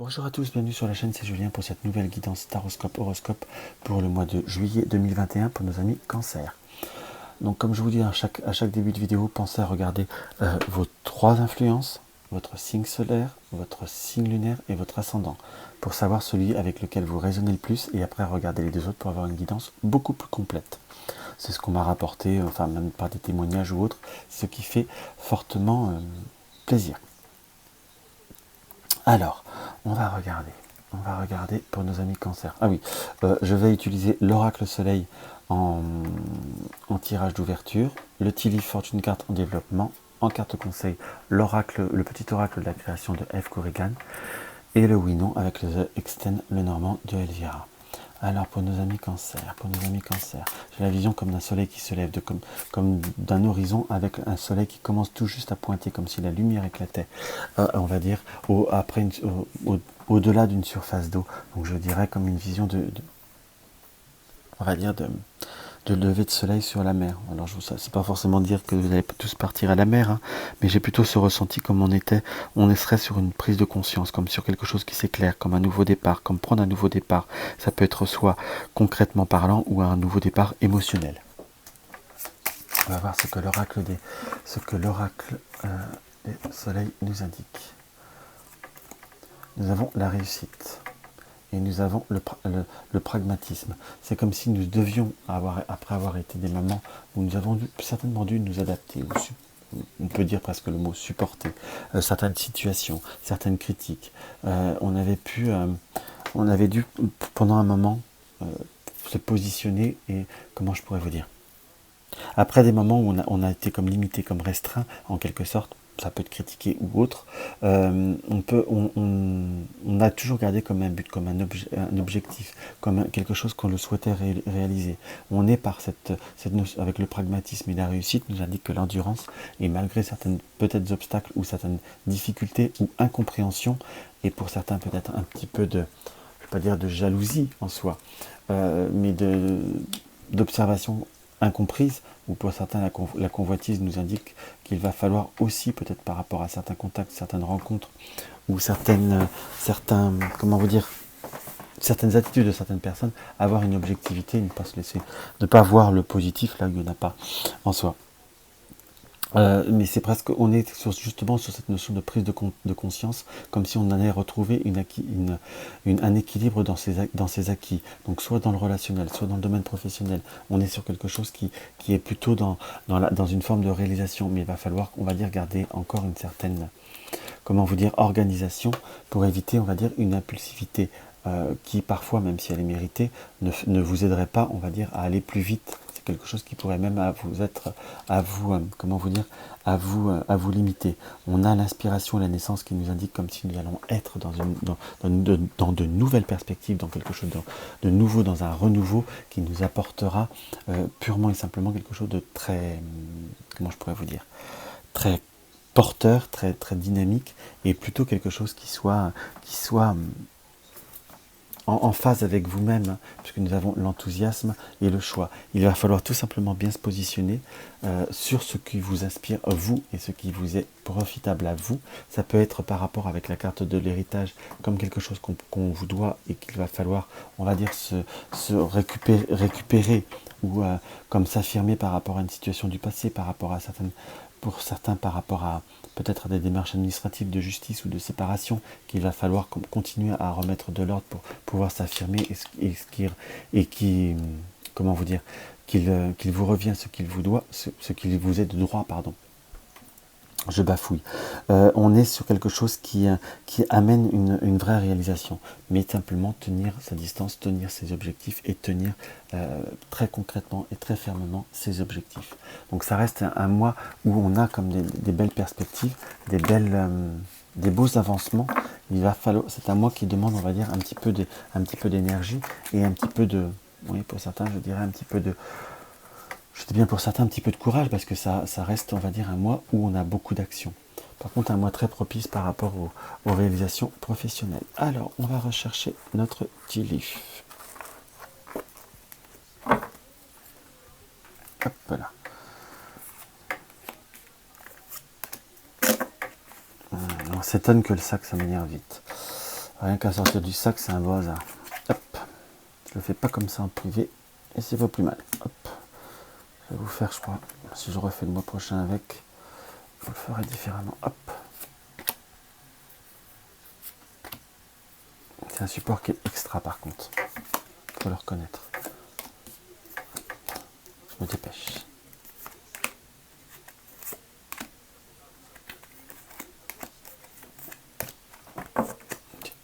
Bonjour à tous, bienvenue sur la chaîne, c'est Julien pour cette nouvelle guidance Taroscope Horoscope pour le mois de juillet 2021 pour nos amis Cancer. Donc comme je vous dis à chaque début de vidéo, pensez à regarder vos trois influences, votre signe solaire, votre signe lunaire et votre ascendant, pour savoir celui avec lequel vous résonnez le plus et après regarder les deux autres pour avoir une guidance beaucoup plus complète. C'est ce qu'on m'a rapporté, enfin même par des témoignages ou autres, ce qui fait fortement plaisir. Alors, on va regarder pour nos amis Cancer. Ah oui, je vais utiliser l'oracle soleil en tirage d'ouverture, le Tilly Fortune Card en développement, en carte conseil, l'oracle, le petit oracle de la création de F. Corrigan, et le oui-non avec le Extend le Normand de Elvira. Alors pour nos amis Cancer, j'ai la vision comme d'un soleil qui se lève, comme d'un horizon avec un soleil qui commence tout juste à pointer, comme si la lumière éclatait, on va dire, au-delà d'une surface d'eau. Donc je dirais comme une vision on va dire de lever de soleil sur la mer. Alors c'est pas forcément dire que vous allez tous partir à la mer, hein, mais j'ai plutôt ce ressenti comme on serait sur une prise de conscience, comme sur quelque chose qui s'éclaire, comme un nouveau départ, comme prendre un nouveau départ. Ça peut être soit concrètement parlant ou un nouveau départ émotionnel. On va voir ce que l'oracle des soleils nous indique. Nous avons la réussite. Et nous avons le pragmatisme. C'est comme si nous devions, après avoir été des mamans, où nous avons certainement dû nous adapter, on peut dire presque le mot supporter, certaines situations, certaines critiques. On avait dû, pendant un moment, se positionner et, comment je pourrais vous dire, après des moments où on a été comme limité, comme restreint, en quelque sorte, ça peut être critiqué ou autre, on a toujours gardé comme un but, comme un objectif, comme quelque chose qu'on le souhaitait réaliser. On est par cette notion, avec le pragmatisme et la réussite, nous indique que l'endurance, et malgré certaines peut-être obstacles ou certaines difficultés ou incompréhensions, et pour certains peut-être un petit peu de, je ne vais pas dire de jalousie en soi, mais d'observation incomprise, ou pour certains la convoitise nous indique qu'il va falloir aussi, peut-être par rapport à certains contacts, certaines rencontres, ou certaines attitudes de certaines personnes, avoir une objectivité, ne pas voir le positif là où il n'y en a pas en soi. Mais c'est presque, on est justement sur cette notion de prise de conscience, comme si on allait retrouver un équilibre dans ses acquis. Donc soit dans le relationnel, soit dans le domaine professionnel. On est sur quelque chose qui est plutôt dans une forme de réalisation, mais il va falloir, on va dire, garder encore une certaine, organisation pour éviter, on va dire, une impulsivité qui parfois, même si elle est méritée, ne vous aiderait pas, on va dire, à aller plus vite. C'est quelque chose qui pourrait même à vous limiter. On a l'inspiration et la naissance qui nous indique comme si nous allons être dans de nouvelles perspectives, dans quelque chose de nouveau, dans un renouveau qui nous apportera purement et simplement quelque chose de très, comment je pourrais vous dire, très porteur, très, très dynamique, et plutôt quelque chose qui soit en phase avec vous-même, hein, puisque nous avons l'enthousiasme et le choix. Il va falloir tout simplement bien se positionner sur ce qui vous inspire vous et ce qui vous est profitable à vous. Ça peut être par rapport avec la carte de l'héritage comme quelque chose qu'on vous doit et qu'il va falloir, on va dire, se récupérer ou comme s'affirmer par rapport à une situation du passé, pour certains par rapport à peut-être à des démarches administratives de justice ou de séparation qu'il va falloir continuer à remettre de l'ordre pour pouvoir s'affirmer et qui comment vous dire, qu'il vous revient ce qu'il vous doit, ce qu'il vous est de droit, pardon. Je bafouille. On est sur quelque chose qui amène une vraie réalisation, mais simplement tenir sa distance, tenir ses objectifs et tenir très concrètement et très fermement ses objectifs. Donc ça reste un mois où on a comme des belles perspectives, des beaux avancements. Il va falloir, c'est un mois qui demande, on va dire, un petit peu d'énergie et un petit peu de, oui, pour certains, je dirais un petit peu de, je dis bien pour certains un petit peu de courage parce que ça reste, on va dire, un mois où on a beaucoup d'actions. Par contre, un mois très propice par rapport aux réalisations professionnelles. Alors, on va rechercher notre petit livre. Hop là. On s'étonne que le sac, ça m'énerve vite. Rien qu'à sortir du sac, c'est un beau hasard. Hop. Je le fais pas comme ça en privé. Et c'est pas plus mal. Hop. Je vais vous faire, je crois, si je refais le mois prochain avec, je le ferai différemment. Hop. C'est un support qui est extra par contre. Il faut le reconnaître. Je me dépêche.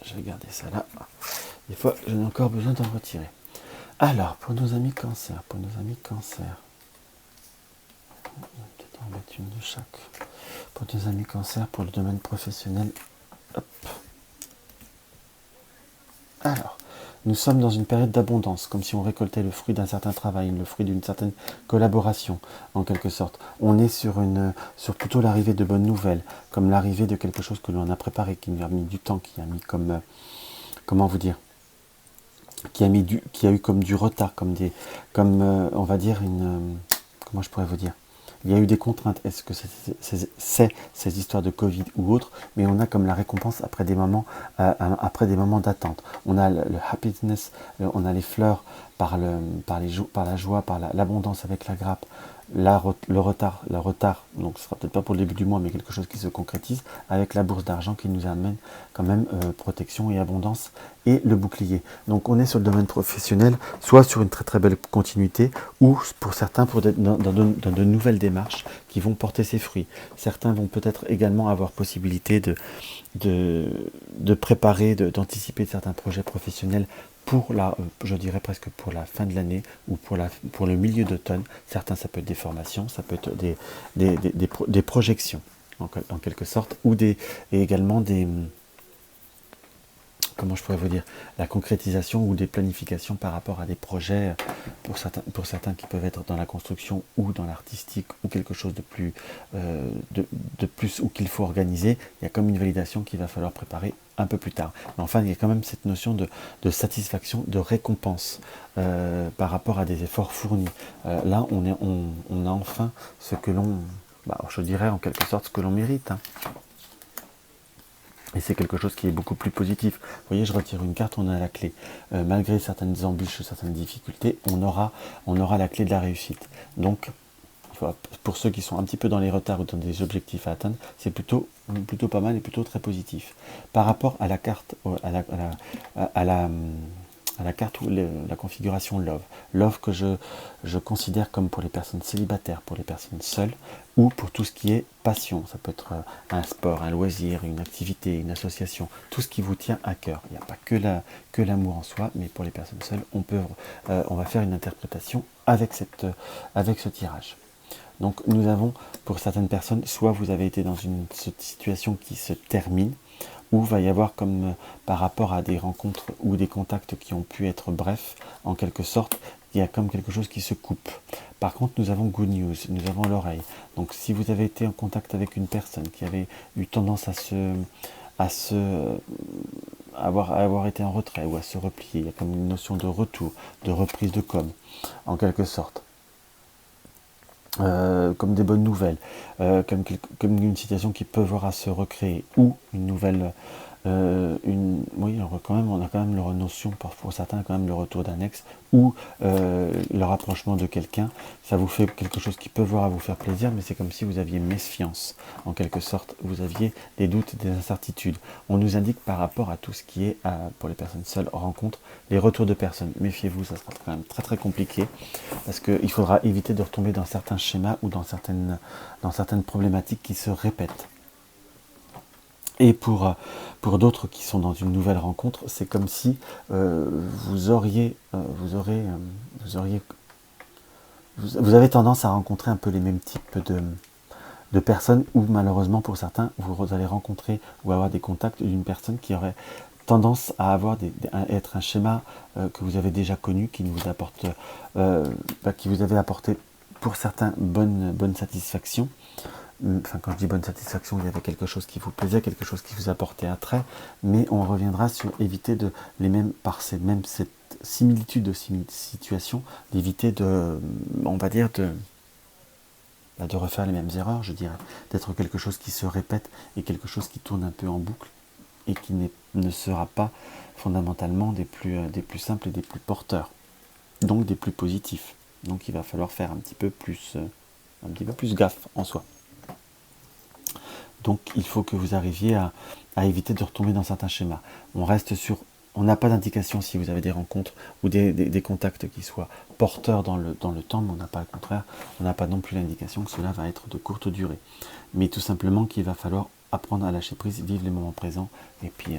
Je vais garder ça là. Des fois, j'en ai encore besoin d'en retirer. Alors, pour nos amis cancer, peut-être en mettre une de chaque. Pour nos amis cancer, pour le domaine professionnel, hop. Alors, nous sommes dans une période d'abondance, comme si on récoltait le fruit d'un certain travail, le fruit d'une certaine collaboration, en quelque sorte. On est sur plutôt l'arrivée de bonnes nouvelles, comme l'arrivée de quelque chose que l'on a préparé, qui nous a mis du temps, qui a mis comme, comment vous dire, qui a eu comme du retard, on va dire comment je pourrais vous dire. Il y a eu des contraintes. Est-ce que c'est ces histoires de Covid ou autres, mais on a comme la récompense après des moments d'attente. On a le happiness, on a les fleurs par la joie, par l'abondance avec la grappe, le retard, donc ce sera peut-être pas pour le début du mois, mais quelque chose qui se concrétise avec la bourse d'argent qui nous amène quand même protection et abondance et le bouclier. Donc on est sur le domaine professionnel, soit sur une très très belle continuité, ou pour certains dans de nouvelles démarches qui vont porter ses fruits. Certains vont peut-être également avoir possibilité de préparer, d'anticiper certains projets professionnels pour je dirais presque pour la fin de l'année ou pour le milieu d'automne. Certains, ça peut être des formations, ça peut être des projections en quelque sorte, et également comment je pourrais vous dire, la concrétisation ou des planifications par rapport à des projets pour certains qui peuvent être dans la construction ou dans l'artistique ou quelque chose de plus ou qu'il faut organiser. Il y a comme une validation qu'il va falloir préparer un peu plus tard. Mais enfin, il y a quand même cette notion de satisfaction, de récompense par rapport à des efforts fournis. Là, on a enfin ce que l'on, je dirais en quelque sorte ce que l'on mérite. Hein. Et c'est quelque chose qui est beaucoup plus positif. Vous voyez, je retire une carte, on a la clé. Malgré certaines embûches, certaines difficultés, on aura la clé de la réussite. Donc, pour ceux qui sont un petit peu dans les retards ou dans des objectifs à atteindre, c'est plutôt pas mal et plutôt très positif. Par rapport à la carte, à la carte ou la configuration Love. Love que je considère comme pour les personnes célibataires, pour les personnes seules, ou pour tout ce qui est passion. Ça peut être un sport, un loisir, une activité, une association, tout ce qui vous tient à cœur. Il n'y a pas que l'amour en soi, mais pour les personnes seules, on va faire une interprétation avec ce tirage. Donc nous avons, pour certaines personnes, soit vous avez été dans cette situation qui se termine, ou va y avoir comme par rapport à des rencontres ou des contacts qui ont pu être brefs, en quelque sorte, il y a comme quelque chose qui se coupe. Par contre, nous avons good news, nous avons l'oreille. Donc si vous avez été en contact avec une personne qui avait eu tendance à avoir été en retrait ou à se replier, il y a comme une notion de retour, de reprise de com, en quelque sorte. Comme des bonnes nouvelles, comme une situation qui peut voir à se recréer, ou une nouvelle, oui, on a quand même la notion, pour certains, quand même le retour d'un ex, ou le rapprochement de quelqu'un. Ça vous fait quelque chose qui peut voir à vous faire plaisir, mais c'est comme si vous aviez méfiance, en quelque sorte, vous aviez des doutes, des incertitudes. On nous indique par rapport à tout ce qui est, pour les personnes seules, rencontres, les retours de personnes. Méfiez-vous, ça sera quand même très très compliqué, parce qu'il faudra éviter de retomber dans certains schémas ou dans certaines problématiques qui se répètent. Et pour d'autres qui sont dans une nouvelle rencontre, c'est comme si vous avez tendance à rencontrer un peu les mêmes types de personnes, ou malheureusement pour certains, vous allez rencontrer ou avoir des contacts d'une personne qui aurait tendance à être un schéma que vous avez déjà connu, qui vous avait apporté pour certains bonne satisfaction. Enfin, quand je dis bonne satisfaction, il y avait quelque chose qui vous plaisait, quelque chose qui vous apportait un trait, mais on reviendra sur éviter par cette similitude de situation, d'éviter de refaire les mêmes erreurs, je dirais, d'être quelque chose qui se répète et quelque chose qui tourne un peu en boucle. et qui ne sera pas fondamentalement des plus simples et des plus porteurs, donc des plus positifs. Donc il va falloir faire un petit peu plus gaffe en soi. Donc il faut que vous arriviez à éviter de retomber dans certains schémas. On n'a pas d'indication si vous avez des rencontres ou des contacts qui soient porteurs dans le temps, mais on n'a pas, au contraire, on n'a pas non plus l'indication que cela va être de courte durée. Mais tout simplement qu'il va falloir apprendre à lâcher prise, vivre les moments présents, et puis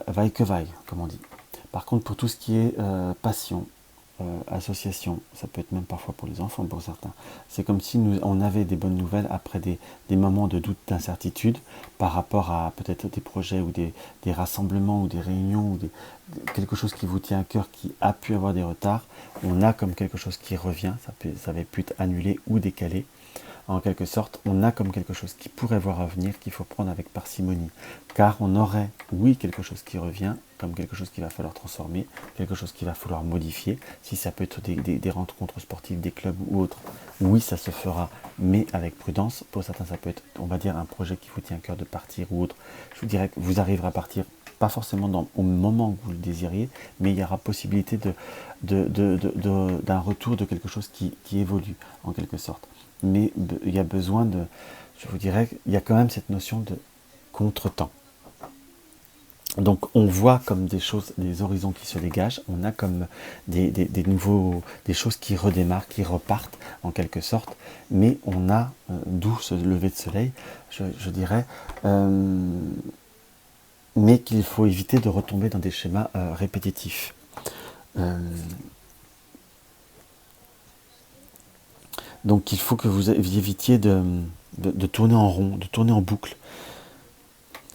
vaille que vaille, comme on dit. Par contre, pour tout ce qui est passion, association, ça peut être même parfois pour les enfants, pour certains. C'est comme si on avait des bonnes nouvelles après des moments de doute, d'incertitude, par rapport à peut-être des projets ou des rassemblements ou des réunions, ou quelque chose qui vous tient à cœur, qui a pu avoir des retards. On a comme quelque chose qui revient, ça avait pu être annulé ou décalé. En quelque sorte, on a comme quelque chose qui pourrait voir à venir, qu'il faut prendre avec parcimonie. Car on aurait, oui, quelque chose qui revient, comme quelque chose qu'il va falloir transformer, quelque chose qu'il va falloir modifier. Si ça peut être des rencontres sportives, des clubs ou autres, oui, ça se fera, mais avec prudence. Pour certains, ça peut être, on va dire, un projet qui vous tient à cœur de partir ou autre. Je vous dirais que vous arriverez à partir, pas forcément au moment où vous le désiriez, mais il y aura possibilité d'un retour de quelque chose qui évolue, en quelque sorte. Mais il y a besoin je vous dirais, il y a quand même cette notion de contretemps. Donc on voit comme des choses, des horizons qui se dégagent, on a comme des choses qui redémarrent, qui repartent en quelque sorte, mais on a, d'où ce lever de soleil, je dirais, mais qu'il faut éviter de retomber dans des schémas répétitifs. Donc il faut que vous évitiez de tourner en rond, de tourner en boucle.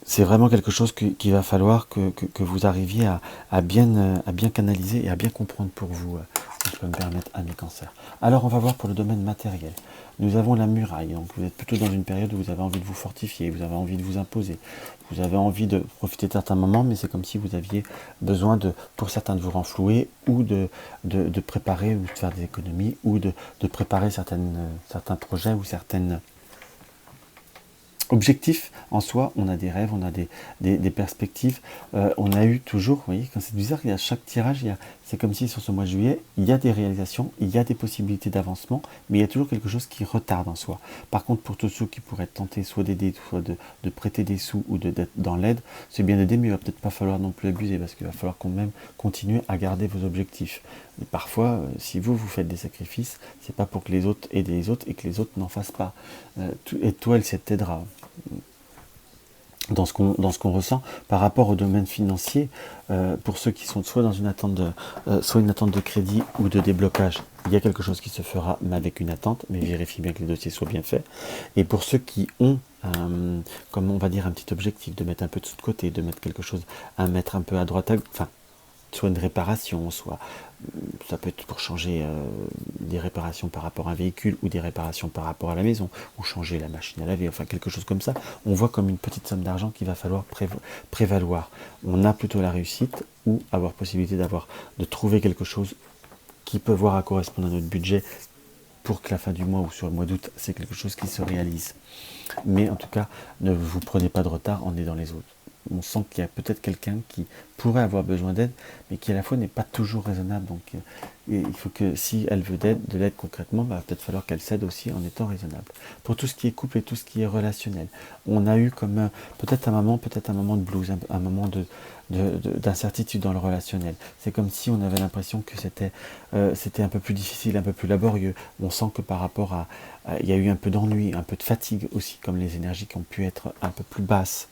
C'est vraiment quelque chose qu'il va falloir que vous arriviez à bien canaliser et à bien comprendre pour vous, si je peux me permettre, à mes cancers. Alors on va voir pour le domaine matériel. Nous avons la muraille, donc vous êtes plutôt dans une période où vous avez envie de vous fortifier, vous avez envie de vous imposer, vous avez envie de profiter de certains moments, mais c'est comme si vous aviez besoin pour certains de vous renflouer, ou de préparer, ou de faire des économies, ou de préparer certains projets ou certaines objectifs. En soi, on a des rêves, on a des perspectives, on a eu toujours, vous voyez, quand c'est bizarre, il y a chaque tirage, c'est comme si sur ce mois de juillet, il y a des réalisations, il y a des possibilités d'avancement, mais il y a toujours quelque chose qui retarde en soi. Par contre, pour tous ceux qui pourraient être tentés soit d'aider, soit de prêter des sous, ou d'être dans l'aide, c'est bien d'aider, mais il va peut-être pas falloir non plus abuser, parce qu'il va falloir quand même continuer à garder vos objectifs. Et parfois, si vous faites des sacrifices, c'est pas pour que les autres aident les autres et que les autres n'en fassent pas. Et toi, elle t'aidera. Dans ce qu'on ressent par rapport au domaine financier, pour ceux qui sont soit dans une attente de crédit ou de déblocage, il y a quelque chose qui se fera, mais avec une attente, mais vérifiez bien que les dossiers soient bien faits. Et pour ceux qui ont, comme on va dire, un petit objectif, de mettre un peu de sous de côté, de mettre quelque chose à mettre un peu à droite, enfin, soit une réparation, soit ça peut être pour changer des réparations par rapport à un véhicule, ou des réparations par rapport à la maison, ou changer la machine à laver, enfin quelque chose comme ça. On voit comme une petite somme d'argent qu'il va falloir prévaloir. On a plutôt la réussite, ou avoir possibilité de trouver quelque chose qui peut voir à correspondre à notre budget, pour que la fin du mois ou sur le mois d'août, c'est quelque chose qui se réalise. Mais en tout cas, ne vous prenez pas de retard en aidant les autres. On sent qu'il y a peut-être quelqu'un qui pourrait avoir besoin d'aide, mais qui à la fois n'est pas toujours raisonnable. Donc il faut que, si elle veut de l'aide concrètement, il va peut-être falloir qu'elle cède aussi en étant raisonnable. Pour tout ce qui est couple et tout ce qui est relationnel, on a eu comme peut-être un moment de blues, un moment d'incertitude dans le relationnel. C'est comme si on avait l'impression que c'était un peu plus difficile, un peu plus laborieux. On sent que par rapport il y a eu un peu d'ennui, un peu de fatigue aussi, comme les énergies qui ont pu être un peu plus basses.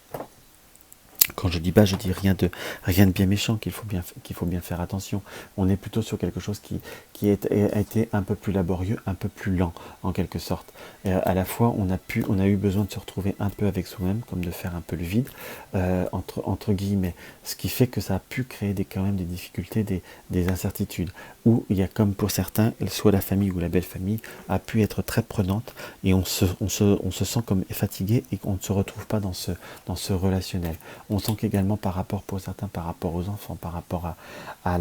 Quand je dis bas, je dis rien de bien méchant, qu'il faut bien faire attention. On est plutôt sur quelque chose qui a été un peu plus laborieux, un peu plus lent, en quelque sorte. À la fois, on a eu besoin de se retrouver un peu avec soi-même, comme de faire un peu le vide, entre guillemets. Ce qui fait que ça a pu créer quand même des difficultés, des incertitudes. Où il y a, comme pour certains, soit la famille ou la belle famille a pu être très prenante, et on se sent comme fatigué, et qu'on ne se retrouve pas dans ce relationnel. On sent qu'également pour certains, par rapport aux enfants, par rapport à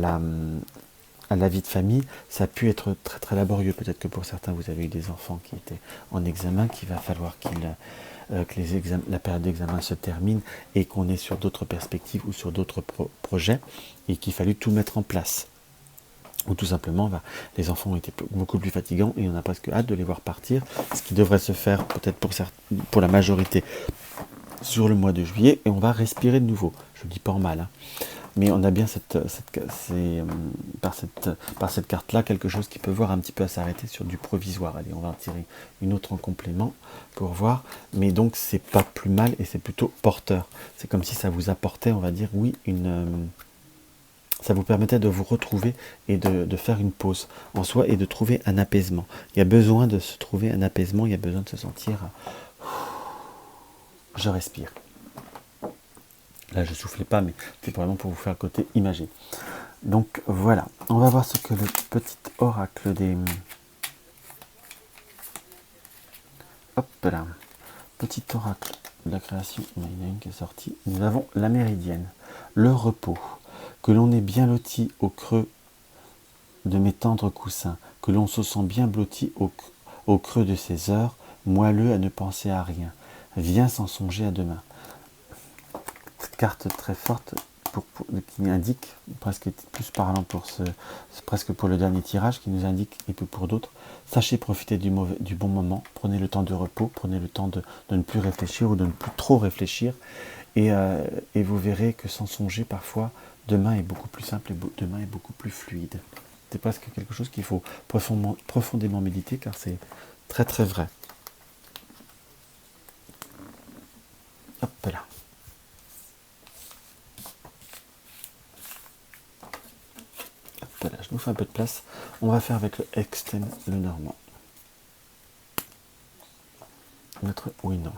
à la vie de famille, ça a pu être très très laborieux. Peut-être que pour certains, vous avez eu des enfants qui étaient en examen, qu'il va falloir que la période d'examen se termine et qu'on est sur d'autres perspectives ou sur d'autres projets et qu'il fallut tout mettre en place. Ou tout simplement, les enfants ont été beaucoup plus fatigants et on a presque hâte de les voir partir, ce qui devrait se faire peut-être pour la majorité sur le mois de juillet, et on va respirer de nouveau. Je ne dis pas en mal, hein. Mais on a bien par cette carte-là quelque chose qui peut voir un petit peu à s'arrêter sur du provisoire. Allez, on va en tirer une autre en complément pour voir. Mais donc, c'est pas plus mal et c'est plutôt porteur. C'est comme si ça vous apportait, on va dire, oui, ça vous permettait de vous retrouver et de faire une pause en soi et de trouver un apaisement. Il y a besoin de se trouver un apaisement, il y a besoin de se sentir... Je respire. Là, je ne soufflais pas, mais c'est vraiment pour vous faire le côté imagé. Donc, voilà. On va voir ce que le petit oracle des... Hop là. Petit oracle de la création. Il y en a une qui est sortie. Nous avons la méridienne. Le repos. Que l'on est bien loti au creux de mes tendres coussins. Que l'on se sent bien blotti au creux de ses heures, moelleux à ne penser à rien. Viens sans songer à demain. Cette carte très forte qui indique, presque plus parlant presque pour le dernier tirage, qui nous indique, et puis pour d'autres, sachez profiter du bon moment, prenez le temps de repos, prenez le temps de ne plus réfléchir ou de ne plus trop réfléchir, et vous verrez que sans songer, parfois, demain est beaucoup plus simple et demain est beaucoup plus fluide. C'est presque quelque chose qu'il faut profondément méditer, car c'est très très vrai. Hop là. Hop là, je nous fais un peu de place. On va faire avec le Extend, le normand. Notre oui, non.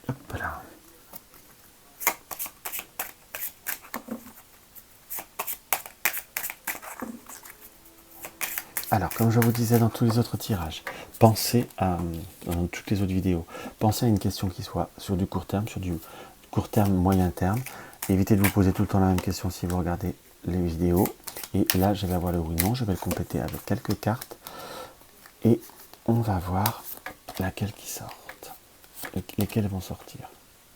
Hop là. Alors, comme je vous disais dans tous les autres tirages, pensez dans toutes les autres vidéos, pensez à une question qui soit sur du court terme, moyen terme. Évitez de vous poser tout le temps la même question si vous regardez les vidéos. Et là, je vais avoir le oui-non, je vais le compléter avec quelques cartes. Et on va voir laquelle qui sort. Lesquelles vont sortir.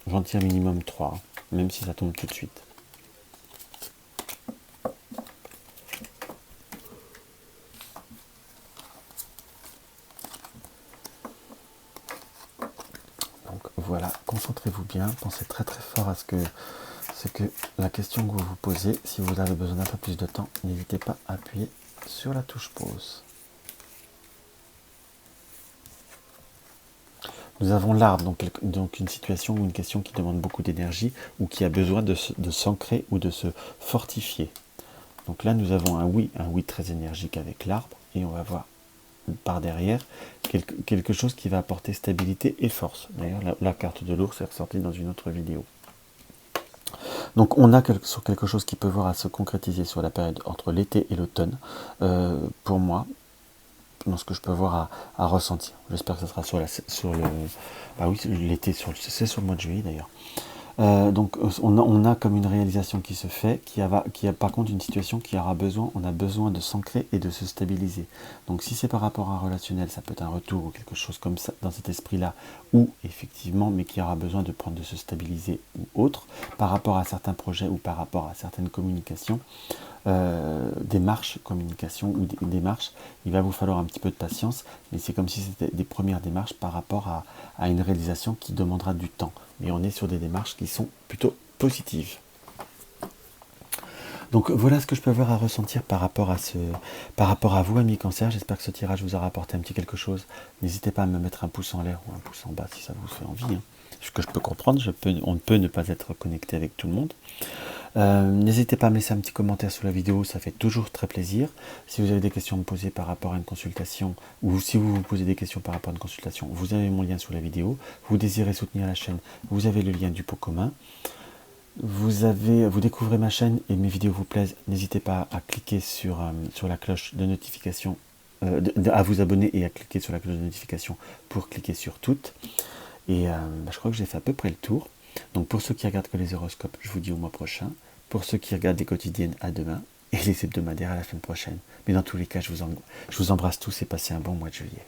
J'en tire minimum 3, même si ça tombe tout de suite. Voilà, concentrez-vous bien, pensez très très fort à ce que la question que vous vous posez. Si vous avez besoin d'un peu plus de temps, n'hésitez pas à appuyer sur la touche pause. Nous avons l'arbre, donc une situation ou une question qui demande beaucoup d'énergie ou qui a besoin de s'ancrer ou de se fortifier. Donc là, nous avons un oui très énergique avec l'arbre, et on va voir par derrière quelque chose qui va apporter stabilité et force. D'ailleurs, la carte de l'ours est ressortie dans une autre vidéo. Donc on a sur quelque chose qui peut voir à se concrétiser sur la période entre l'été et l'automne. Pour moi, dans ce que je peux voir à ressentir. J'espère que ce sera sur le... Bah oui, l'été, c'est sur le mois de juillet d'ailleurs. Donc on a comme une réalisation qui se fait, qui a par contre une situation on a besoin de s'ancrer et de se stabiliser. Donc si c'est par rapport à un relationnel, ça peut être un retour ou quelque chose comme ça, dans cet esprit-là, ou effectivement, mais qui aura besoin de se stabiliser ou autre, par rapport à certains projets ou par rapport à certaines communications, communication ou démarches, il va vous falloir un petit peu de patience, mais c'est comme si c'était des premières démarches par rapport à une réalisation qui demandera du temps. Mais on est sur des démarches qui sont plutôt positives. Donc voilà ce que je peux avoir à ressentir par rapport à vous, amis Cancer. J'espère que ce tirage vous aura apporté un petit quelque chose. N'hésitez pas à me mettre un pouce en l'air ou un pouce en bas si ça vous fait envie. Ce que je peux comprendre, on ne peut ne pas être connecté avec tout le monde. N'hésitez pas à me laisser un petit commentaire sous la vidéo, ça fait toujours très plaisir. Si vous avez des questions à me poser par rapport à une consultation, ou si vous vous posez des questions par rapport à une consultation, vous avez mon lien sous la vidéo. Vous désirez soutenir la chaîne, vous avez le lien du pot commun. Vous découvrez ma chaîne et mes vidéos vous plaisent, n'hésitez pas à cliquer sur la cloche de notification, à vous abonner et à cliquer sur la cloche de notification pour cliquer sur toutes. Et je crois que j'ai fait à peu près le tour. Donc pour ceux qui regardent que les horoscopes, je vous dis au mois prochain. Pour ceux qui regardent les quotidiennes, à demain. Et les hebdomadaires à la semaine prochaine. Mais dans tous les cas, je vous embrasse tous et passez un bon mois de juillet.